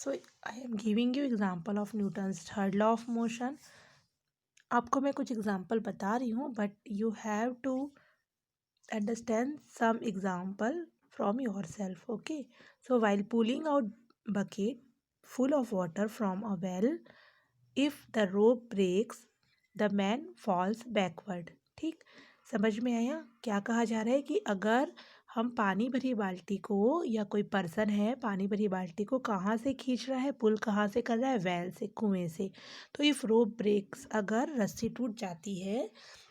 So I am giving you example of Newton's third law of motion. आपको मैं कुछ example बता रही हूँ, but you have to understand some example from yourself. Okay, so while pulling out bucket full of water from a well, if the rope breaks the man falls backward. ठीक, समझ में आया? क्या कहा जा रहा है कि अगर हम पानी भरी बाल्टी को, या कोई पर्सन है पानी भरी बाल्टी को कहाँ से खींच रहा है, पुल कहाँ से कर रहा है, वेल से, कुएं से. तो इफ़ रोप ब्रेक्स, अगर रस्सी टूट जाती है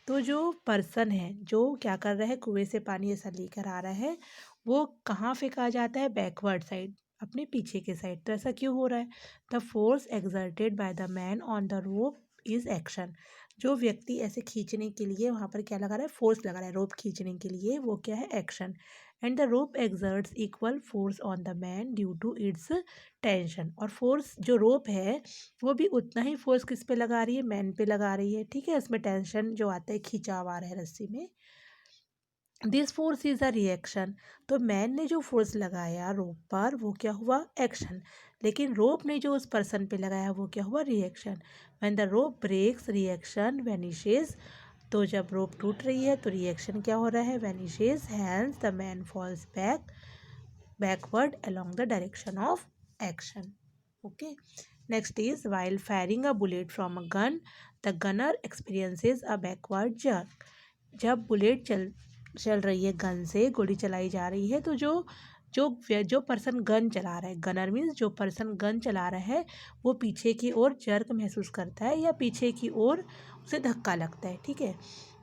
तो जो पर्सन है जो क्या कर रहा है, कुएं से पानी ऐसा लेकर आ रहा है, वो कहाँ फेंका जाता है, बैकवर्ड साइड, अपने पीछे के साइड. तो ऐसा क्यों हो रहा है? The force exerted by the man on the rope is action. जो व्यक्ति ऐसे खींचने के लिए वहाँ पर क्या लगा रहा है, फोर्स लगा रहा है रोप खींचने के लिए, वो क्या है, action. And the rope exerts equal force on the man due to its tension. और फोर्स जो रोप है वो भी उतना ही फोर्स किस पे लगा रही है, मैन पे लगा रही है. ठीक है, इसमें टेंशन जो आता है, खिंचाव आ रहा है रस्सी में. This force is a reaction. तो मैन ने जो फोर्स लगाया रोप पर वो क्या हुआ, एक्शन. लेकिन रोप ने जो उस पर्सन पे लगाया वो क्या हुआ, reaction. When the rope breaks reaction vanishes. तो जब रोप टूट रही है तो रिएक्शन क्या हो रहा है, vanishes. Hence the man falls backward along the direction of action. Okay, next is while firing a bullet from a gun the gunner experiences a backward jerk. जब बुलेट चल रही है, गन से गोली चलाई जा रही है, तो जो पर्सन गन चला रहा है, गनर मीन्स जो पर्सन गन चला रहा है, वो पीछे की ओर जर्क महसूस करता है या पीछे की ओर उसे धक्का लगता है. ठीक है,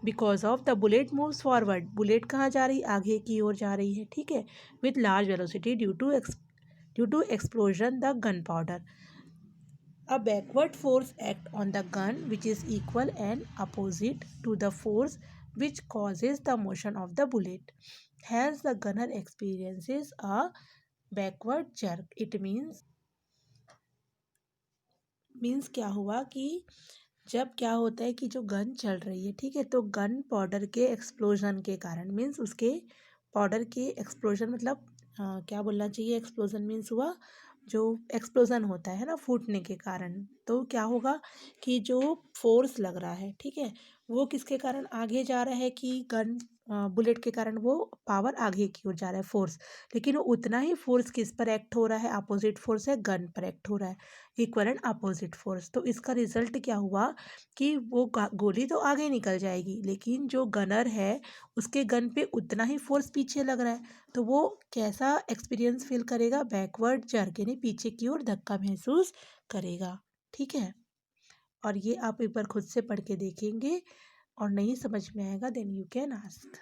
because of the bullet moves forward. Bullet कहाँ जा रही, आगे की ओर जा रही है. ठीक है, with large velocity due to explosion the gunpowder. A backward force act on the gun which is equal and opposite to the force which causes the motion of the bullet. Hence the gunner experiences a backward jerk. It means क्या हुआ कि जब क्या होता है कि जो gun चल रही है, ठीक है, तो गन पाउडर के एक्सप्लोजन के कारण, मीन्स उसके पाउडर के एक्सप्लोजन, मतलब क्या बोलना चाहिए, एक्सप्लोजन मीन्स हुआ जो एक्सप्लोजन होता है ना, फूटने के कारण. तो क्या होगा कि जो फोर्स लग रहा है, ठीक है, वो किसके कारण आगे जा रहा है, कि गन बुलेट के कारण वो पावर आगे की ओर जा रहा है, फोर्स. लेकिन वो उतना ही फोर्स किस पर एक्ट हो रहा है, अपोजिट फोर्स है, गन पर एक्ट हो रहा है, इक्वल एंड अपोजिट फोर्स. तो इसका रिजल्ट क्या हुआ कि वो गोली तो आगे निकल जाएगी, लेकिन जो गनर है उसके गन पे उतना ही फोर्स पीछे लग रहा है. तो वो कैसा एक्सपीरियंस फील करेगा, बैकवर्ड जर्क, यानी पीछे की ओर धक्का महसूस करेगा. ठीक है, और ये आप एक बार खुद से पढ़ के देखेंगे और नहीं समझ में आएगा देन यू कैन आस्क.